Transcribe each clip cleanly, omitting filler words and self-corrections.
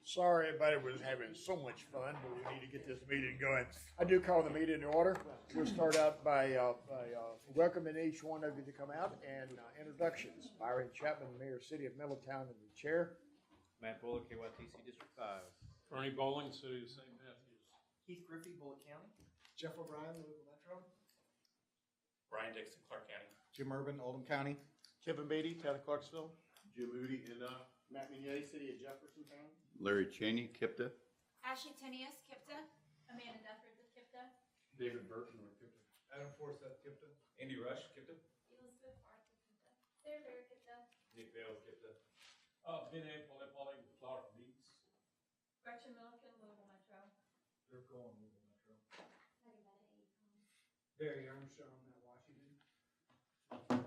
Sorry, everybody was having so much fun, but we need to get this meeting going. I do call the meeting to order. We'll start out by welcoming each one of you to come out and introductions. Byron Chapman, Mayor, City of Middletown, in the chair. Matt Bullock, KYTC District 5. Ernie Bowling, City of St. Matthews. Keith Griffey, Bullitt County. Jeff O'Brien, Louisville Metro. Brian Dixon, Clark County. Jim Urban, Oldham County. Kevin Beatty, Town of Clarksville. Jim Moody, and Matt Minier, City of Jeffersontown. Larry Cheney, Kipta. Ashley Tenius, Kipta. Amanda Dufford of Kipta. David Burton, North Kipton. Adam Forsyth, Kipton. Andy Rush, Kipton. Elizabeth Arthur, Kipta. Sarah Bear, Kipta. Nick Bales, Kipton. Ben Apple, Pauline Clark, Beats. Gretchen Milliken, Louisville Metro. They're going Louisville Metro. Patty Bennett, Barry Armstrong, Washington.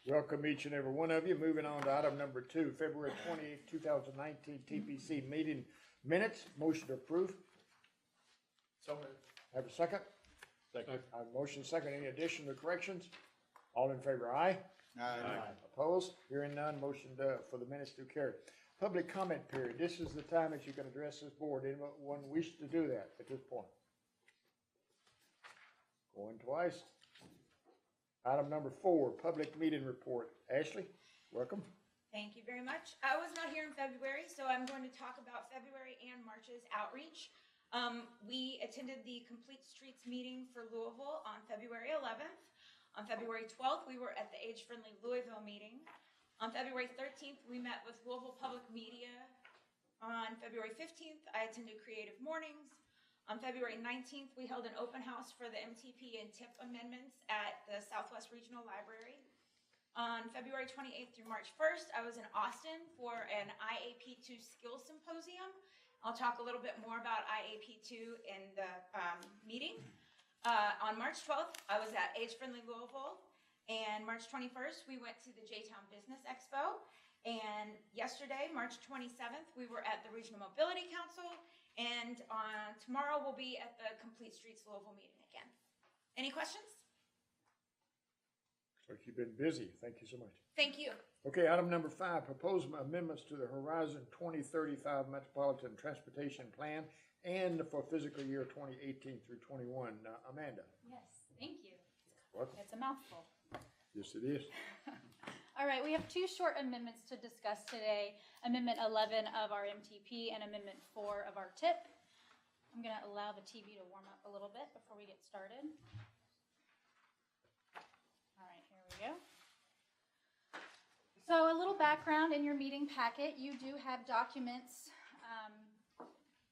Welcome each and every one of you. Moving on to item number 2, February 28, 2019 TPC meeting minutes. Motion to approve. So moved. Have a second? Second. I have a motion second. Any additions or corrections? All in favor, aye. Aye. Opposed? Hearing none, motion for the minutes to carry. Public comment period. This is the time that you can address this board. Anyone wish to do that at this point? Going twice. Item number 4, public meeting report. Ashley, welcome. Thank you very much. I was not here in February, so I'm going to talk about February and March's outreach. We attended the Complete Streets meeting for Louisville on February 11th. On February 12th, we were at the Age Friendly Louisville meeting. On February 13th, we met with Louisville Public Media. On February 15th, I attended Creative Mornings. On February 19th, we held an open house for the MTP and TIP amendments at the Southwest Regional Library. On February 28th through March 1st, I was in Austin for an IAP2 Skills Symposium. I'll talk a little bit more about IAP2 in the meeting. On March 12th, I was at Age Friendly Louisville, and March 21st, we went to the J-Town Business Expo, and yesterday, March 27th, we were at the Regional Mobility Council, and tomorrow we'll be at the Complete Streets Louisville meeting again. Any questions? Looks like you've been busy. Thank you so much. Thank you. Okay, item number 5, proposed amendments to the Horizon 2035 Metropolitan Transportation Plan and for fiscal year 2018 through 21. Amanda. Yes, thank you. Welcome. It's a mouthful. Yes, it is. All right, we have 2 short amendments to discuss today. Amendment 11 of our MTP and Amendment 4 of our TIP. I'm going to allow the TV to warm up a little bit before we get started. All right, here we go. So a little background in your meeting packet. You do have documents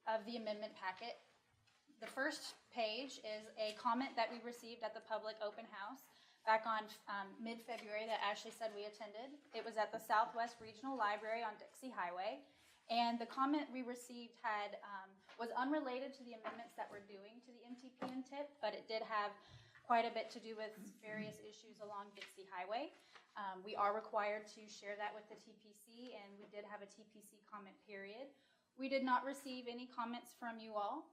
of the amendment packet. The first page is a comment that we received at the public open house back on mid-February that Ashley said we attended. It was at the Southwest Regional Library on Dixie Highway. And the comment we received was unrelated to the amendments that we're doing to the MTP and TIP, but it did have quite a bit to do with various issues along Dixie Highway. We are required to share that with the TPC, and we did have a TPC comment period. We did not receive any comments from you all.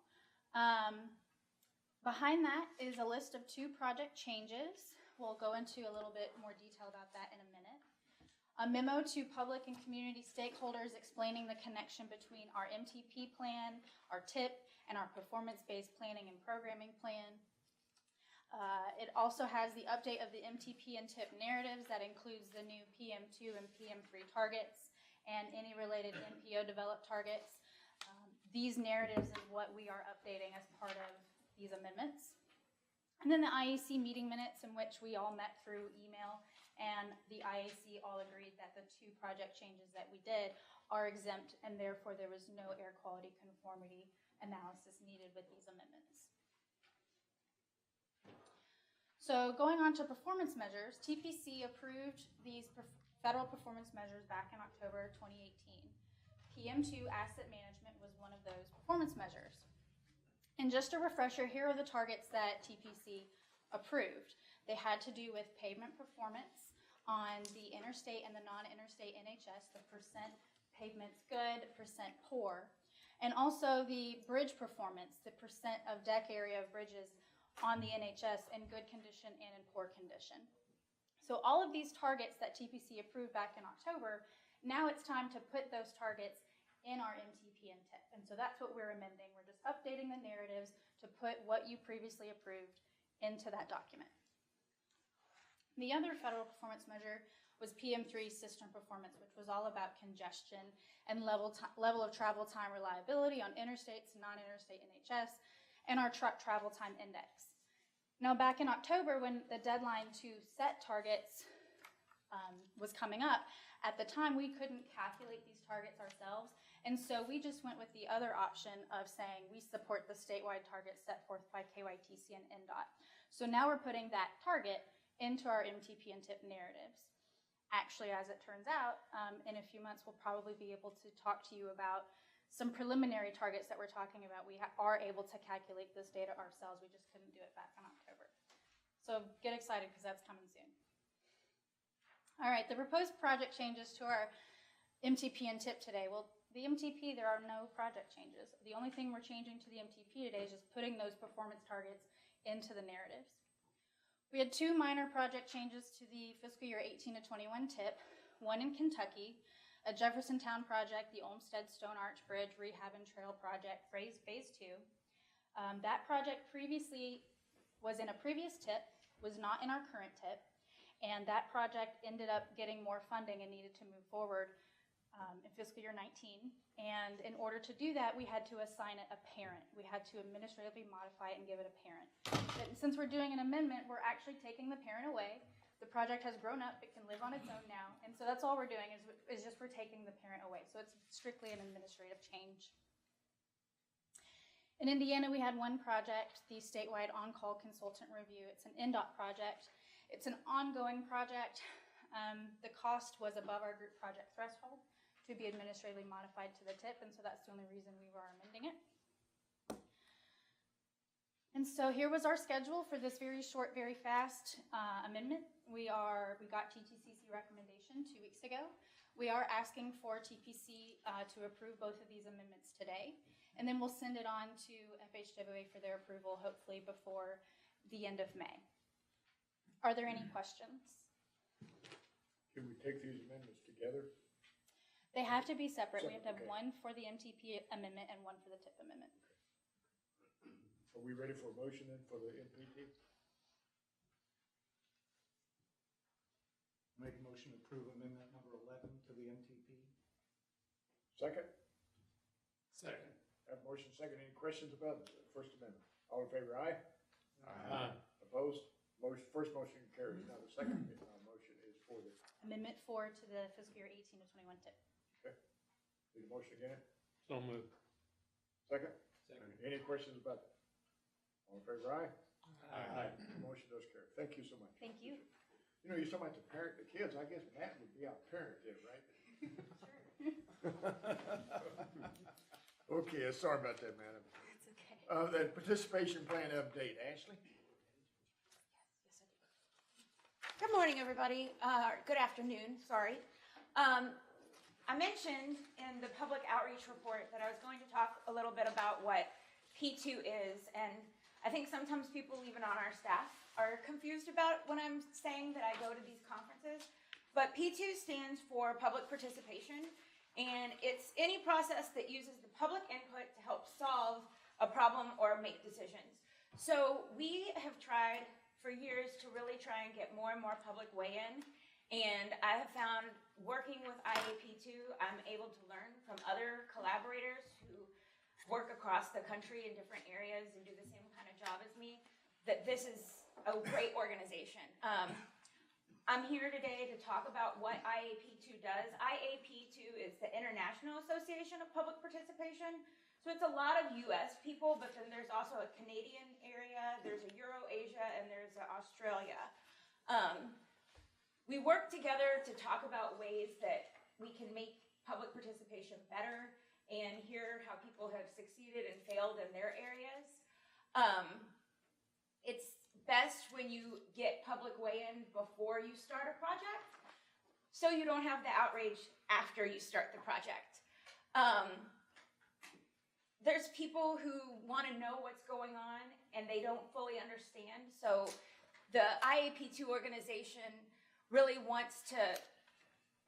Behind that is a list of 2 project changes. We'll go into a little bit more detail about that in a minute. A memo to public and community stakeholders explaining the connection between our MTP plan, our TIP, and our performance-based planning and programming plan. It also has the update of the MTP and TIP narratives that includes the new PM2 and PM3 targets and any related MPO developed targets. These narratives is what we are updating as part of these amendments. And then the IAC meeting minutes in which we all met through email, and the IAC all agreed that the 2 project changes that we did are exempt, and therefore there was no air quality conformity analysis needed with these amendments. So going on to performance measures, TPC approved these federal performance measures back in October 2018. PM2 asset management was one of those performance measures. And just a refresher, here are the targets that TPC approved. They had to do with pavement performance on the interstate and the non-interstate NHS, the percent pavement's good, percent poor, and also the bridge performance, the percent of deck area of bridges on the NHS in good condition and in poor condition. So all of these targets that TPC approved back in October, now it's time to put those targets in our MTP and TIP. And so that's what we're amending. We're just updating the narratives to put what you previously approved into that document. The other federal performance measure was PM3 system performance, which was all about congestion and level of travel time reliability on interstates, non-interstate NHS, and our truck travel time index. Now, back in October, when the deadline to set targets was coming up, at the time we couldn't calculate these targets ourselves, and so we just went with the other option of saying we support the statewide targets set forth by KYTC and NDOT. So now we're putting that target into our MTP and TIP narratives. Actually, as it turns out, in a few months we'll probably be able to talk to you about some preliminary targets that we're talking about. We are able to calculate this data ourselves. We just couldn't do it back in October. So get excited because that's coming soon. All right, the proposed project changes to our MTP and TIP today. Well, the MTP, there are no project changes. The only thing we're changing to the MTP today is just putting those performance targets into the narratives. We had two minor project changes to the fiscal year 18 to 21 TIP, one in Kentucky, a Jeffersontown project, the Olmsted Stone Arch Bridge Rehab and Trail Project, phase 2. That project previously was in a previous TIP, was not in our current TIP, and that project ended up getting more funding and needed to move forward in fiscal year 19. And in order to do that, we had to assign it a parent. We had to administratively modify it and give it a parent. But since we're doing an amendment, we're actually taking the parent away. The project has grown up, it can live on its own now. And so that's all we're doing is just we're taking the parent away. So it's strictly an administrative change. In Indiana, we had one project, the statewide on-call consultant review. It's an NDOT project. It's an ongoing project. The cost was above our group project threshold to be administratively modified to the TIP, and so that's the only reason we were amending it. And so here was our schedule for this very short, very fast amendment. We got TTCC recommendation 2 weeks ago. We are asking for TPC to approve both of these amendments today, and then we'll send it on to FHWA for their approval, hopefully before the end of May. Are there any questions? Can we take these amendments together? They have to be separate. We have to have Okay. one for the MTP amendment and one for the TIP amendment. Are we ready for a motion then for the MPT? Make a motion to approve amendment number 11 to the MTP. Second? Second. Have motion second. Any questions about the First Amendment? All in favor, aye? Aye. Opposed? First motion carries. Now the second motion is for the, Amendment 4 to the fiscal year 18 to 21 TIP. need a motion again? So moved. Second? Second. Any questions about it? All in favor, aye? Aye. Motion does carry. Thank you so much. Thank you. You know, you're talking about the parent, the kids, I guess Matt would be our parent then, right? Okay, sorry about that, madam. It's okay. The participation plan update, Ashley? Good morning, everybody. Good afternoon, sorry. I mentioned in the public outreach report that I was going to talk a little bit about what P2 is, and I think sometimes people, even on our staff, are confused about when I'm saying that I go to these conferences. But P2 stands for public participation, and it's any process that uses the public input to help solve a problem or make decisions. So we have tried for years to really try and get more and more public weigh-in, and I have found working with IAP2, I'm able to learn from other collaborators who work across the country in different areas and do the same kind of job as me, that this is a great organization. I'm here today to talk about what IAP2 does. IAP2 is the International Association of Public Participation. So it's a lot of US people, but then there's also a Canadian area, there's a Euro-Asia, and there's a Australia. We work together to talk about ways that we can make public participation better and hear how people have succeeded and failed in their areas. It's best when you get public weigh-in before you start a project, so you don't have the outrage after you start the project. There's people who want to know what's going on and they don't fully understand, so the IAP2 organization really wants to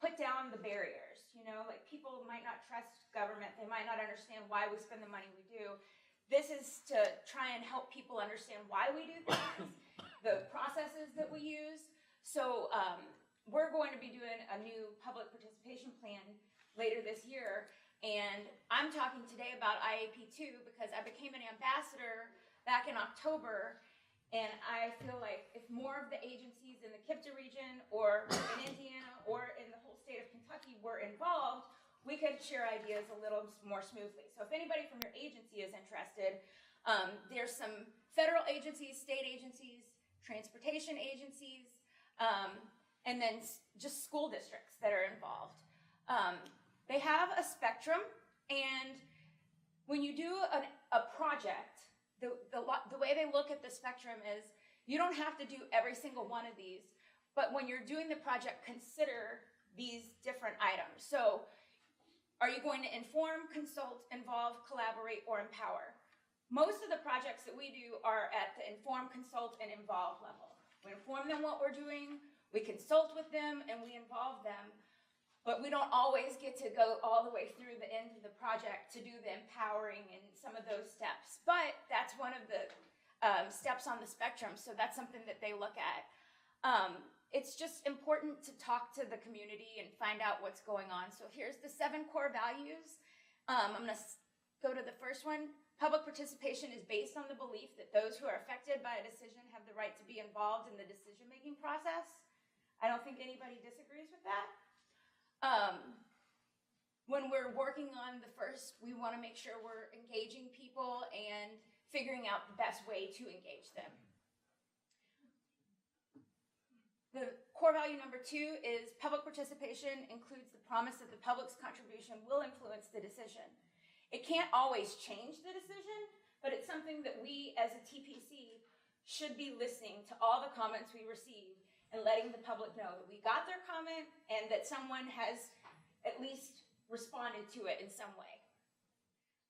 put down the barriers, like people might not trust government. They might not understand why we spend the money we do. This is to try and help people understand why we do things, the processes that we use. So we're going to be doing a new public participation plan later this year. And I'm talking today about IAP2 because I became an ambassador back in October. And I feel like if more of the agencies in the KIPTA region or in Indiana or in the whole state of Kentucky were involved, we could share ideas a little more smoothly. So if anybody from your agency is interested, there's some federal agencies, state agencies, transportation agencies, and then just school districts that are involved. They have a spectrum, and when you do a project, the way they look at the spectrum is you don't have to do every single one of these, but when you're doing the project, consider these different items. So are you going to inform, consult, involve, collaborate, or empower? Most of the projects that we do are at the inform, consult, and involve level. We inform them what we're doing, we consult with them, and we involve them. But we don't always get to go all the way through the end of the project to do the empowering and some of those steps. But that's one of the steps on the spectrum, so that's something that they look at. It's just important to talk to the community and find out what's going on. So here's the 7 core values. I'm going to go to the first one. Public participation is based on the belief that those who are affected by a decision have the right to be involved in the decision-making process. I don't think anybody disagrees with that. When we're working on the first, we want to make sure we're engaging people and figuring out the best way to engage them. The core value number 2 is public participation includes the promise that the public's contribution will influence the decision. It can't always change the decision, but it's something that we as a TPC should be listening to all the comments we receive and letting the public know that we got their comment and that someone has at least responded to it in some way.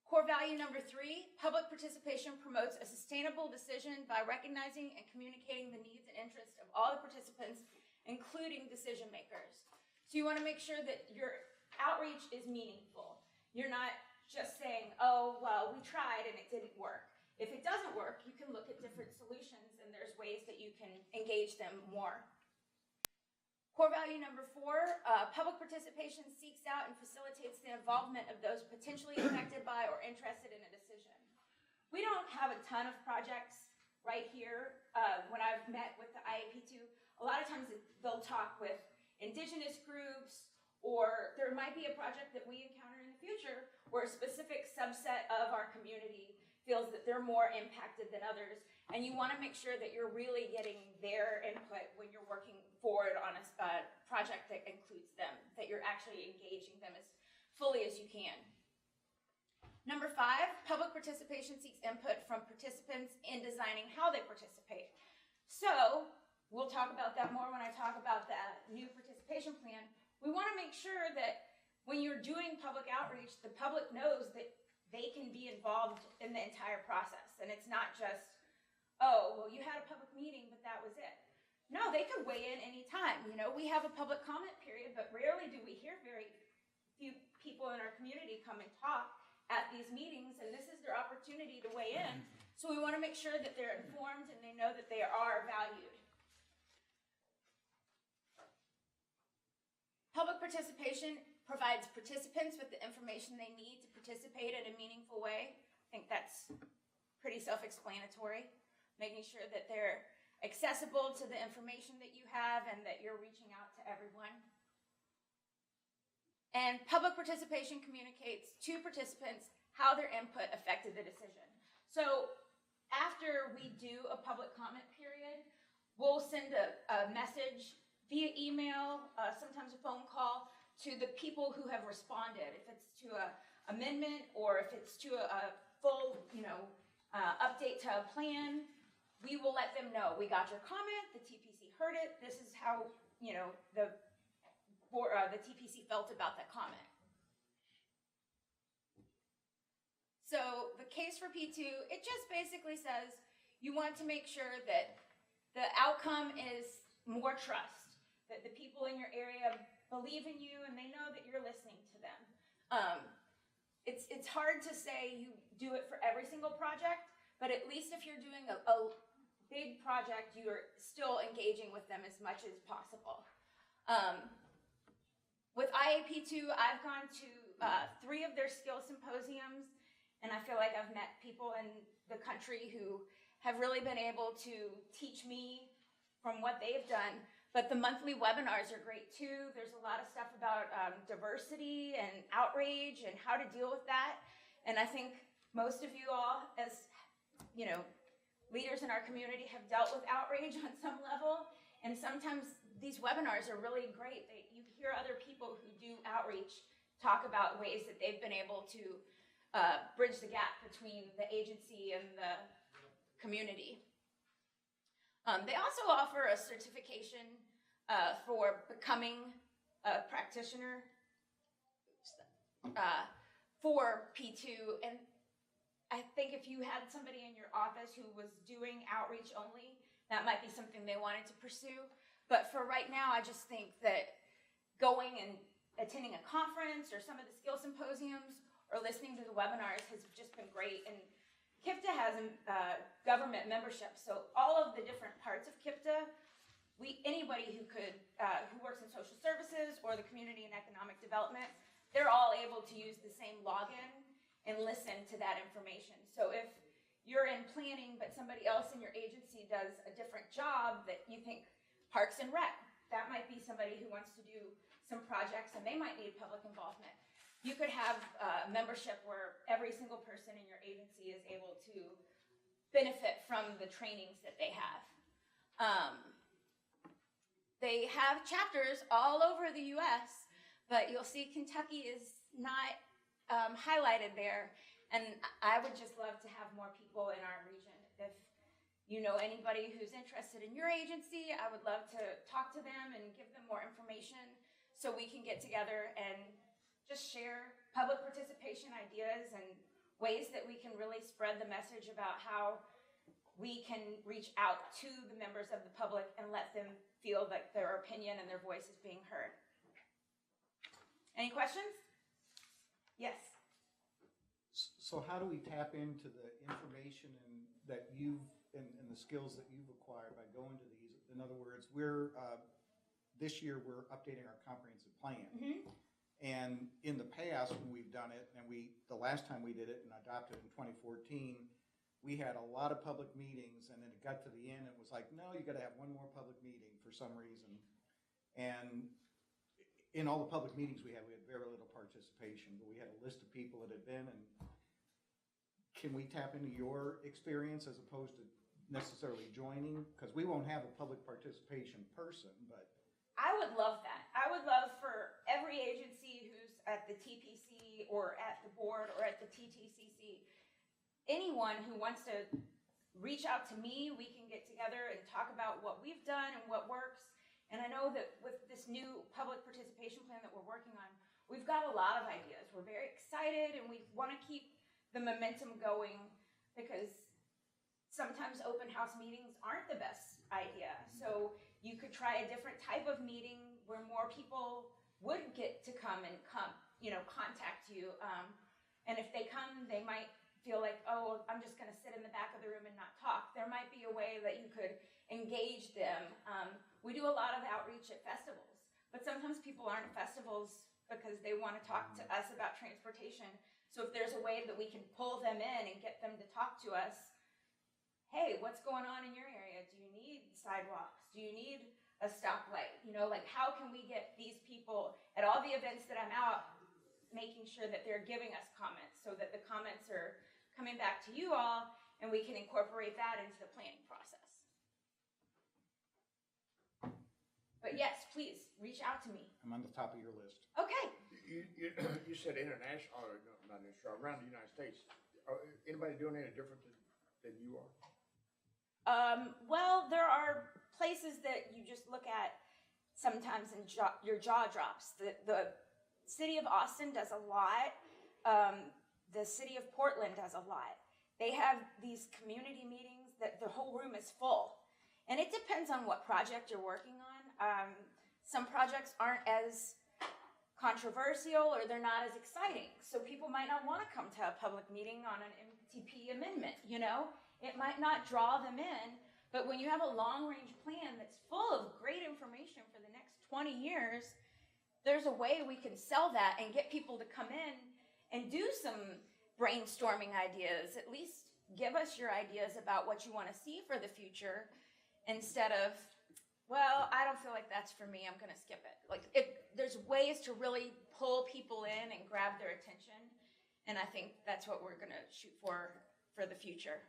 Core value number 3, public participation promotes a sustainable decision by recognizing and communicating the needs and interests of all the participants, including decision makers. So you want to make sure that your outreach is meaningful. You're not just saying, oh, well, we tried and it didn't work. If it doesn't work, you can look at different solutions and there's ways that you can engage them more. Core value number 4, public participation seeks out and facilitates the involvement of those potentially affected by or interested in a decision. We don't have a ton of projects right here. When I've met with the IAP2, a lot of times they'll talk with indigenous groups, or there might be a project that we encounter in the future where a specific subset of our community feels that they're more impacted than others. And you want to make sure that you're really getting their input when you're working forward on a project that includes them, that you're actually engaging them as fully as you can. Number 5, public participation seeks input from participants in designing how they participate. So we'll talk about that more when I talk about that new participation plan. We want to make sure that when you're doing public outreach, the public knows that they can be involved in the entire process. And it's not just, oh, well, you had a public meeting, but that was it. No, they could weigh in anytime. We have a public comment period, but rarely do we hear very few people in our community come and talk at these meetings, and this is their opportunity to weigh in. So we want to make sure that they're informed and they know that they are valued. Public participation provides participants with the information they need to participate in a meaningful way. I think that's pretty self-explanatory. Making sure that they're accessible to the information that you have and that you're reaching out to everyone. And public participation communicates to participants how their input affected the decision. So after we do a public comment period, we'll send a message via email, sometimes a phone call, to the people who have responded. If it's to an amendment or if it's to a full, update to a plan, we will let them know, we got your comment, the TPC heard it, this is how, the TPC felt about that comment. So the case for P2, it just basically says you want to make sure that the outcome is more trust, that the people in your area believe in you and they know that you're listening to them. It's hard to say you do it for every single project, but at least if you're doing a big project, you're still engaging with them as much as possible. With IAP2, I've gone to 3 of their skill symposiums, and I feel like I've met people in the country who have really been able to teach me from what they've done. But the monthly webinars are great too. There's a lot of stuff about diversity and outrage and how to deal with that. And I think most of you all, as you know, leaders in our community have dealt with outrage on some level. And sometimes these webinars are really great. You hear other people who do outreach talk about ways that they've been able to bridge the gap between the agency and the community. They also offer a certification for becoming a practitioner for P2. And I think if you had somebody in your office who was doing outreach only, that might be something they wanted to pursue. But for right now, I just think that going and attending a conference or some of the skill symposiums or listening to the webinars has just been great. And KIPTA has a government membership, so all of the different parts of KIPTA, anybody who works in social services or the community and economic development, they're all able to use the same login and listen to that information. So if you're in planning, but somebody else in your agency does a different job that you think Parks and Rec, that might be somebody who wants to do some projects and they might need public involvement. You could have a membership where every single person in your agency is able to benefit from the trainings that they have. They have chapters all over the US, but you'll see Kentucky is not highlighted there. And I would just love to have more people in our region. If you know anybody who's interested in your agency, I would love to talk to them and give them more information so we can get together and just share public participation ideas and ways that we can really spread the message about how we can reach out to the members of the public and let them feel like their opinion and their voice is being heard. Any questions? Yes. So how do we tap into the information that you've and the skills that you've acquired by going to these? In other words, this year we're updating our comprehensive plan. Mm-hmm. And in the past, when we've done it, and the last time we did it and adopted it in 2014, we had a lot of public meetings, and then it got to the end, and it was like, no, you got to have one more public meeting for some reason. And in all the public meetings we had very little participation, but we had a list of people that had been. And can we tap into your experience as opposed to necessarily joining? Because we won't have a public participation person, but I would love that. I would love for every agency who's at the TPC or at the board or at the TTCC, anyone who wants to reach out to me, we can get together and talk about what we've done and what works. And I know that with this new public participation plan that we're working on, we've got a lot of ideas. We're very excited and we want to keep the momentum going because sometimes open house meetings aren't the best idea. So you could try a different type of meeting where more people would get to come and contact you. And if they come, they might feel like, oh, I'm just going to sit in the back of the room and not talk. There might be a way that you could engage them. We do a lot of outreach at festivals, but sometimes people aren't at festivals because they want to talk to us about transportation. So if there's a way that we can pull them in and get them to talk to us, hey, what's going on in your area? Do you need sidewalks? Do you need a stoplight? How can we get these people at all the events that I'm out, making sure that they're giving us comments so that the comments are coming back to you all and we can incorporate that into the planning process. But yes, please reach out to me. I'm on the top of your list. Okay. You said international, or no, not international, around the United States. Anybody doing any different than you are? Well, there are places that you just look at sometimes and your jaw drops. The city of Austin does a lot. The city of Portland does a lot. They have these community meetings that the whole room is full. And it depends on what project you're working on. Some projects aren't as controversial or they're not as exciting. So people might not want to come to a public meeting on an MTP amendment, you know? It might not draw them in, but when you have a long-range plan that's full of great information for the next 20 years, there's a way we can sell that and get people to come in and do some brainstorming ideas. At least give us your ideas about what you want to see for the future instead of, well, I don't feel like that's for me, I'm going to skip it. Like, there's ways to really pull people in and grab their attention, and I think that's what we're going to shoot for the future.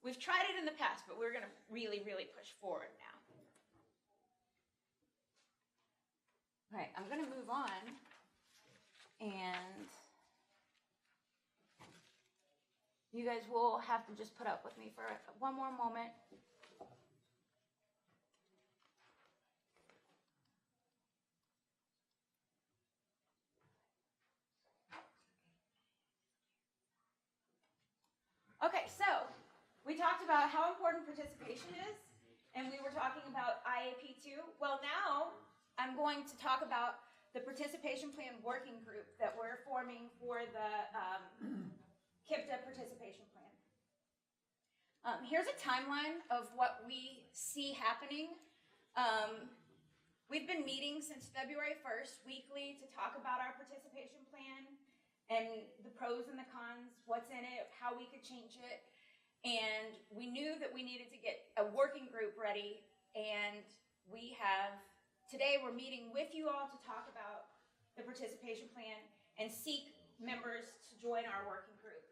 We've tried it in the past, but we're going to really, really push forward now. All right, I'm going to move on, and you guys will have to just put up with me for one more moment. Okay, so we talked about how important participation is, and we were talking about IAP 2. Well, now I'm going to talk about the participation plan working group that we're forming for the KIPTA participation plan. Here's a timeline of what we see happening. We've been meeting since February 1st weekly to talk about our participation plan and the pros and the cons, what's in it, how we could change it. And we knew that we needed to get a working group ready, and today we're meeting with you all to talk about the participation plan and seek members to join our working group.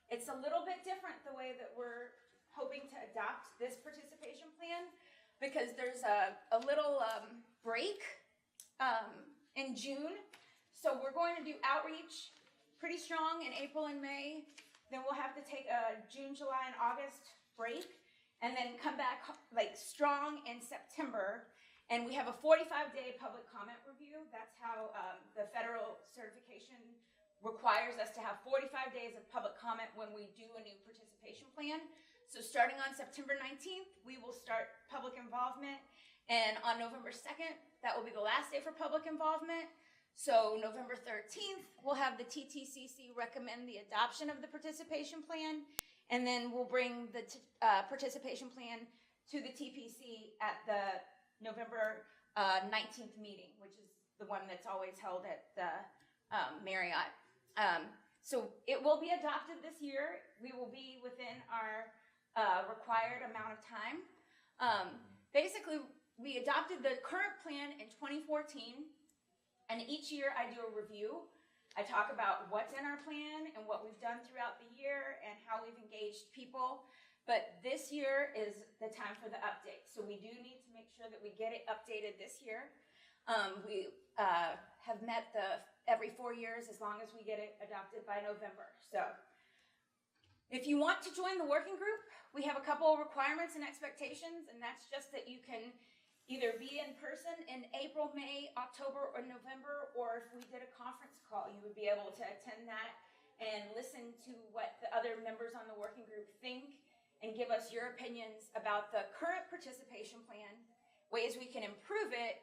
It's a little bit different the way that we're hoping to adopt this participation plan, because there's a little break in June. So we're going to do outreach pretty strong in April and May. Then we'll have to take a June, July, and August break, and then come back like strong in September. And we have a 45-day public comment review. That's how the federal certification requires us to have 45 days of public comment when we do a new participation plan. So starting on September 19th, we will start public involvement. And on November 2nd, that will be the last day for public involvement. So November 13th, we'll have the TTCC recommend the adoption of the participation plan, and then we'll bring the participation plan to the TPC at the November 19th meeting, which is the one that's always held at the Marriott. So it will be adopted this year. We will be within our required amount of time. Basically, we adopted the current plan in 2014. And each year I do a review. I talk about what's in our plan and what we've done throughout the year and how we've engaged people. But this year is the time for the update. So we do need to make sure that we get it updated this year. We have met every 4 years as long as we get it adopted by November. So if you want to join the working group, we have a couple of requirements and expectations, and that's just that you can either be in person in April, May, October, or November, or if we did a conference call, you would be able to attend that and listen to what the other members on the working group think and give us your opinions about the current participation plan, ways we can improve it,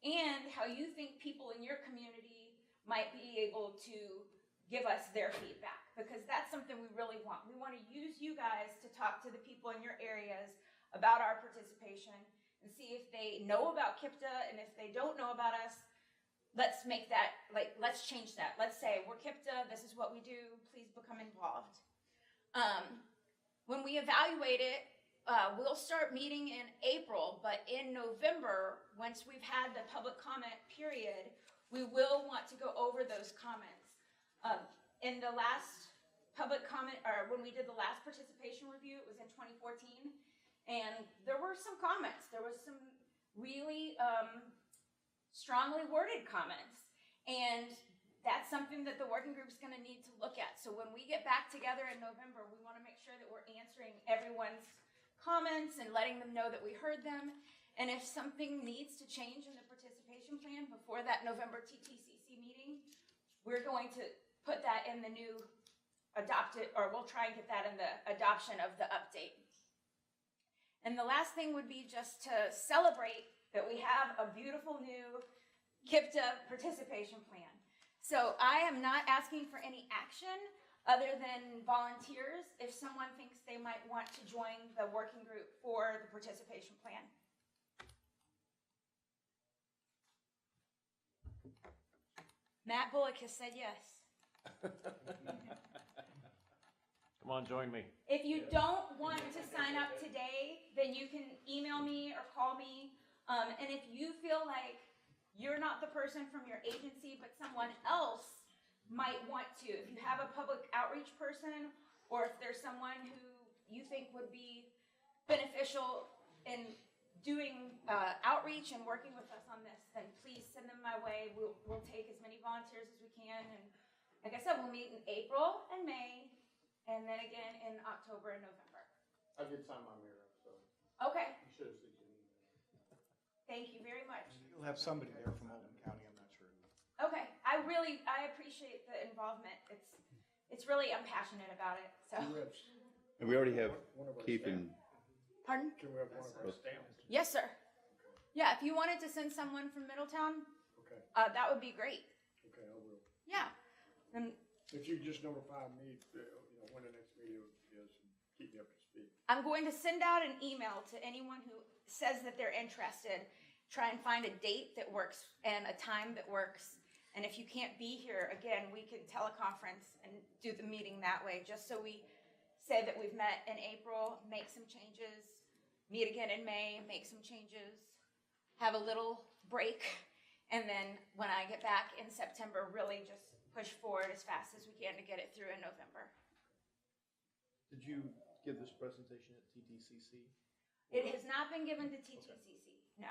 and how you think people in your community might be able to give us their feedback, because that's something we really want. We want to use you guys to talk to the people in your areas about our participation and see if they know about KIPTA, and if they don't know about us, let's make that, let's change that. Let's say, we're KIPTA, this is what we do, please become involved. When we evaluate it, we'll start meeting in April, but in November, once we've had the public comment period, we will want to go over those comments. In the last public comment, or when we did the last participation review, it was in 2014, and there were some comments. There was some really strongly worded comments, and that's something that the working group is going to need to look at. So when we get back together in November, we want to make sure that we're answering everyone's comments and letting them know that we heard them. And if something needs to change in the participation plan before that November TTCC meeting, we're going to put that in the new adopted, or we'll try and get that in the adoption of the update. And the last thing would be just to celebrate that we have a beautiful new KIPTA participation plan. So I am not asking for any action other than volunteers if someone thinks they might want to join the working group for the participation plan. Matt Bullock has said yes. Come on, join me. If you don't want to sign up today, then you can email me or call me. And if you feel like you're not the person from your agency, but someone else might want to, if you have a public outreach person, or if there's someone who you think would be beneficial in doing outreach and working with us on this, then please send them my way. We'll take as many volunteers as we can. And like I said, we'll meet in April and May, and then again in October and November. I did sign my mirror, so Okay, you should have seen me. thank you very much. You'll have somebody there from Oldham County, I'm not sure who. Okay, I appreciate the involvement. It's really, I'm passionate about it, so. And we already have One of our Keith staff. and, Pardon? Can we have one of our stamps? Yes, sir. Yeah, if you wanted to send someone from Middletown, Okay, that would be great. okay, I will. Yeah. And If you just notify me, when the next meeting is, and keep me up to speed. I'm going to send out an email to anyone who says that they're interested. Try and find a date that works and a time that works. And if you can't be here, again, we can teleconference and do the meeting that way, just so we say that we've met in April, make some changes, meet again in May, make some changes, have a little break, and then when I get back in September, really just push forward as fast as we can to get it through in November. Did you give this presentation at TTCC? It has not been given to TTCC, no.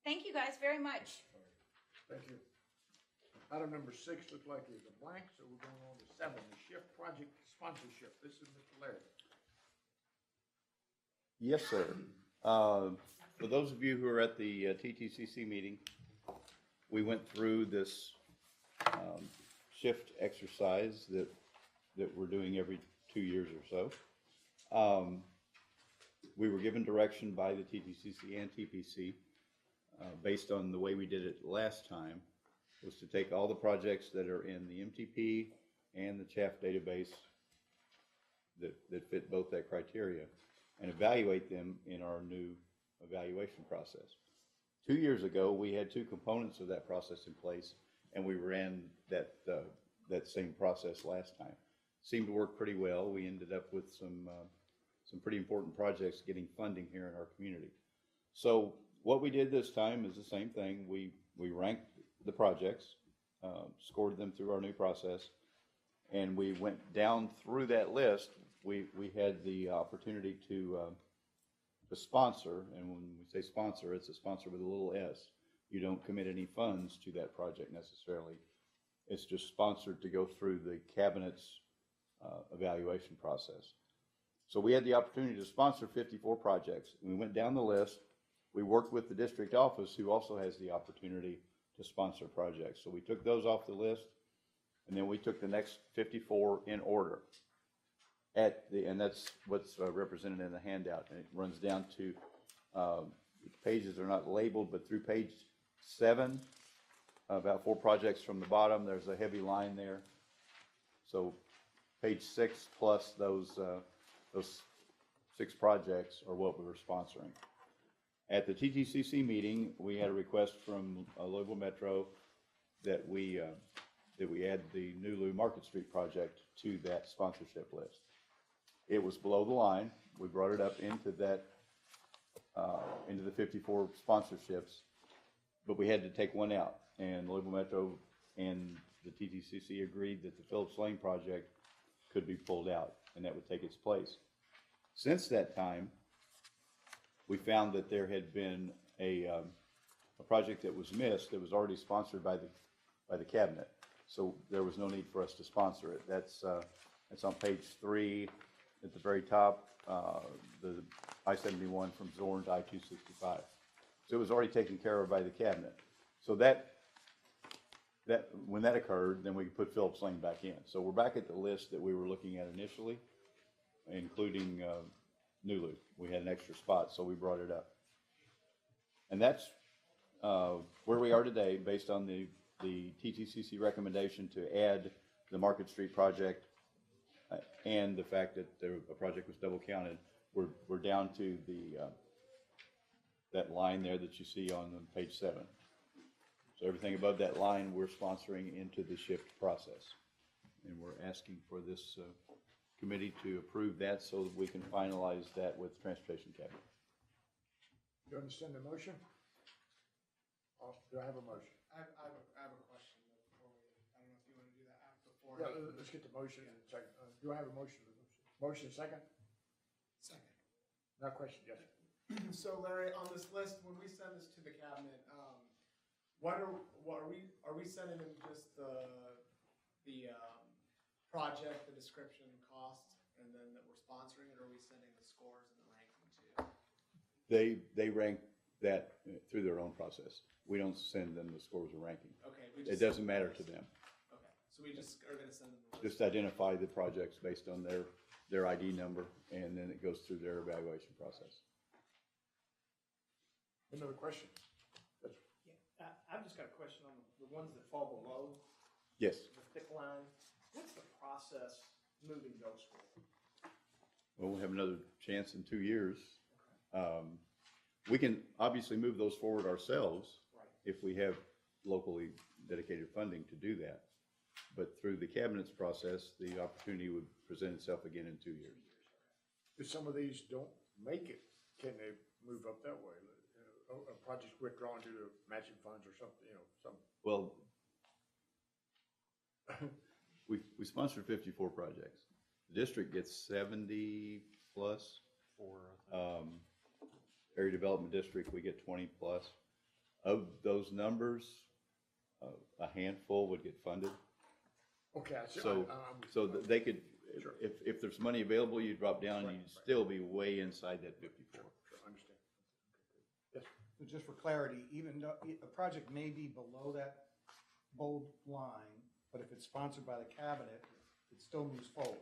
Thank you guys very much. Thank you. Item number 6 looked like it was a blank, so we're going on to 7, the SHIFT project sponsorship. This is Mr. Laird. yes, sir. For those of you who are at the TTCC meeting, we went through this shift exercise that we're doing every 2 years or so. We were given direction by the TTCC and TPC based on the way we did it last time, was to take all the projects that are in the MTP and the CHAF database that fit both that criteria and evaluate them in our new evaluation process. 2 years ago, we had 2 components of that process in place, and we ran that same process last time. Seemed to work pretty well. We ended up with some pretty important projects getting funding here in our community. So what we did this time is the same thing. We ranked the projects, scored them through our new process, and we went down through that list. We had the opportunity to sponsor, and when we say sponsor, it's a sponsor with a little s. You don't commit any funds to that project necessarily. It's just sponsored to go through the cabinet's evaluation process. So we had the opportunity to sponsor 54 projects. We went down the list. We worked with the district office, who also has the opportunity to sponsor projects. So we took those off the list, and then we took the next 54 in order. And that's what's represented in the handout. And it runs down to, pages are not labeled, but through page 7, about 4 projects from the bottom, there's a heavy line there. So page 6 plus those 6 projects are what we were sponsoring. At the TTCC meeting, we had a request from Louisville Metro that we add the Nulu Market Street project to that sponsorship list. It was below the line. We brought it up into that, into the 54 sponsorships, but we had to take one out. And Louisville Metro and the TTCC agreed that the Phillips Lane project could be pulled out, and that would take its place. Since that time, we found that there had been a project that was missed that was already sponsored by the cabinet. So there was no need for us to sponsor it. That's on page 3 at the very top, the I-71 from Zorn to I-265. So it was already taken care of by the cabinet. So that when that occurred, then we could put Phillips Lane back in. So we're back at the list that we were looking at initially, including Nulu. We had an extra spot, so we brought it up. And that's where we are today, based on the TTCC recommendation to add the Market Street project and the fact that a project was double counted, we're down to that line there that you see on page 7. So everything above that line, we're sponsoring into the shift process. And we're asking for this committee to approve that so that we can finalize that with Transportation Cabinet. You understand the motion? Do I have a motion? I have a question before we, I don't know if you want to do that before. Yeah, let's get the motion in a second. Do I have a motion? Motion second? Second. No question, yes. So Larry, on this list, when we send this to the cabinet, what are we sending them just the project, the description, cost, and then that we're sponsoring it, or are we sending the scores and the ranking too? They rank that through their own process. We don't send them the scores or ranking. Okay. It doesn't matter to them. Okay, so we just are gonna send them the list. Just identify the projects based on their ID number, and then it goes through their evaluation process. Another question? I've just got a question on the ones that fall below Yes. the thick line. What's the process moving those forward? Well, we'll have another chance in 2 years. We can obviously move those forward ourselves if we have locally dedicated funding to do that. But through the cabinet's process, the opportunity would present itself again in 2 years. If some of these don't make it, can they move up that way? A project withdrawn due to matching funds or something, some. Well, we sponsored 54 projects. The district gets 70 plus. Area Development District, we get 20 plus. Of those numbers, a handful would get funded. Okay, I see. So that they could, Sure. if there's money available, you drop down and you'd still be way inside that 54. Sure, understand. Yes. So just for clarity, even though a project may be below that bold line, but if it's sponsored by the cabinet, it still moves forward.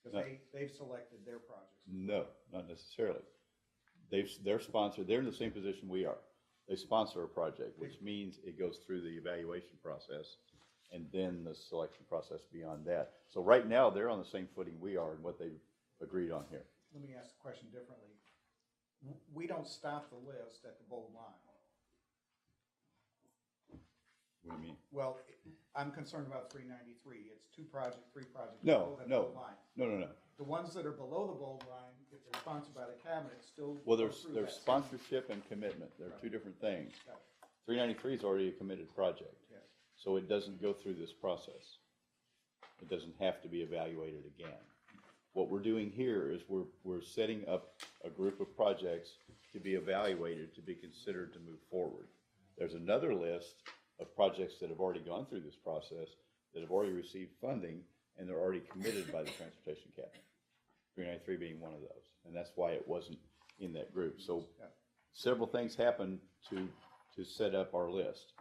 Because they've selected their projects. No, not necessarily. They're sponsored, they're in the same position we are. They sponsor a project, which means it goes through the evaluation process and then the selection process beyond that. So right now, they're on the same footing we are in what they've agreed on here. Let me ask the question differently. We don't stop the list at the bold line. What do you mean? Well, I'm concerned about 393. It's three projects No, below that no. bold line. No. The ones that are below the bold line, if they're sponsored by the cabinet, still Well, go through there's that same- sponsorship and commitment. They're two different things. Got it. 393 is already a committed project. Yes. So it doesn't go through this process. It doesn't have to be evaluated again. What we're doing here is we're setting up a group of projects to be evaluated, to be considered to move forward. There's another list of projects that have already gone through this process, that have already received funding, and they're already committed by the Transportation Cabinet. 393 being one of those, and that's why it wasn't in that group. So several things happened to set up our list.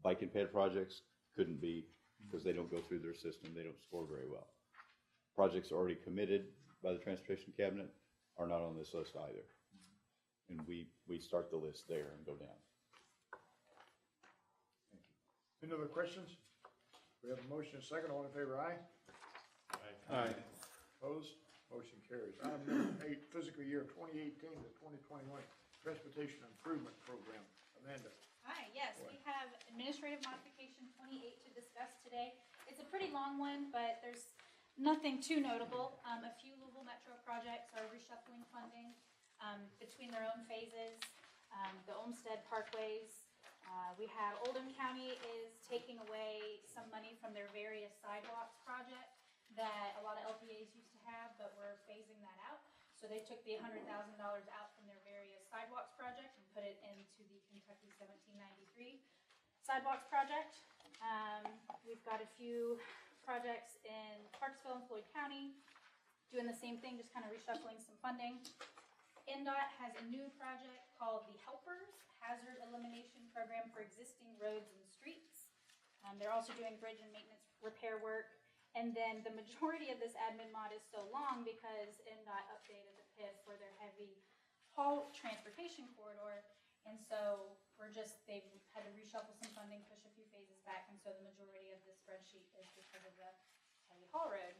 Bike and ped projects couldn't be because they don't go through their system, they don't score very well. Projects already committed by the Transportation Cabinet are not on this list either. And we start the list there and go down. Any other questions? We have a motion and a second. All in favor, aye? Aye. Opposed? Motion carries. Item number 8, fiscal year 2018 to 2021 Transportation Improvement Program. Amanda. Hi, yes, we have administrative modification 28 to discuss today. It's a pretty long one, but there's nothing too notable. A few Louisville Metro projects are reshuffling funding between their own phases. The Olmsted Parkways. We have Oldham County is taking away some money from their various sidewalks project that a lot of LPAs used to have, but we're phasing that out. So they took the $100,000 out from their various sidewalks project and put it into the Kentucky 1793 sidewalks project. We've got a few projects in Clarksville and Floyd County doing the same thing, just kind of reshuffling some funding. NDOT has a new project called the Helpers Hazard Elimination Program for existing roads and streets. They're also doing bridge and maintenance repair work. And then the majority of this admin mod is so long because NDOT updated the PIF for their heavy haul transportation corridor. And so they've had to reshuffle some funding, push a few phases back, and so the majority of the spreadsheet is because of the Teddy Hall Road.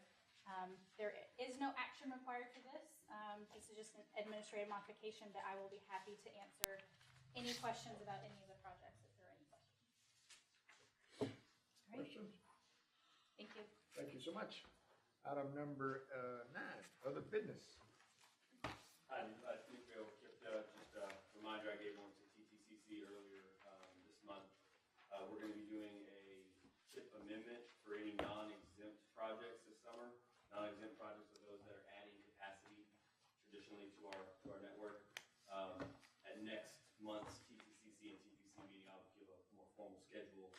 There is no action required for this. This is just an administrative modification, but I will be happy to answer any questions about any of the projects if there are any questions. All right. Questions? Thank you. Thank you so much. Item number 9, other business. I think Bill, just a reminder I gave one to TTCC earlier this month. We're going to be doing a TIP amendment for any non-exempt projects this summer. Non-exempt projects are those that are adding capacity traditionally to our network. At next month's TTCC and TPC meeting, I'll give a more formal schedule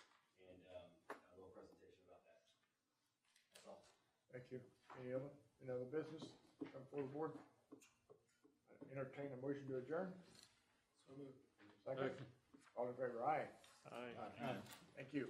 and a little presentation about that. That's all. Thank you. Any other business come before the board? Entertain a motion to adjourn. So moved. Second. All in favor, aye. Aye. Thank you.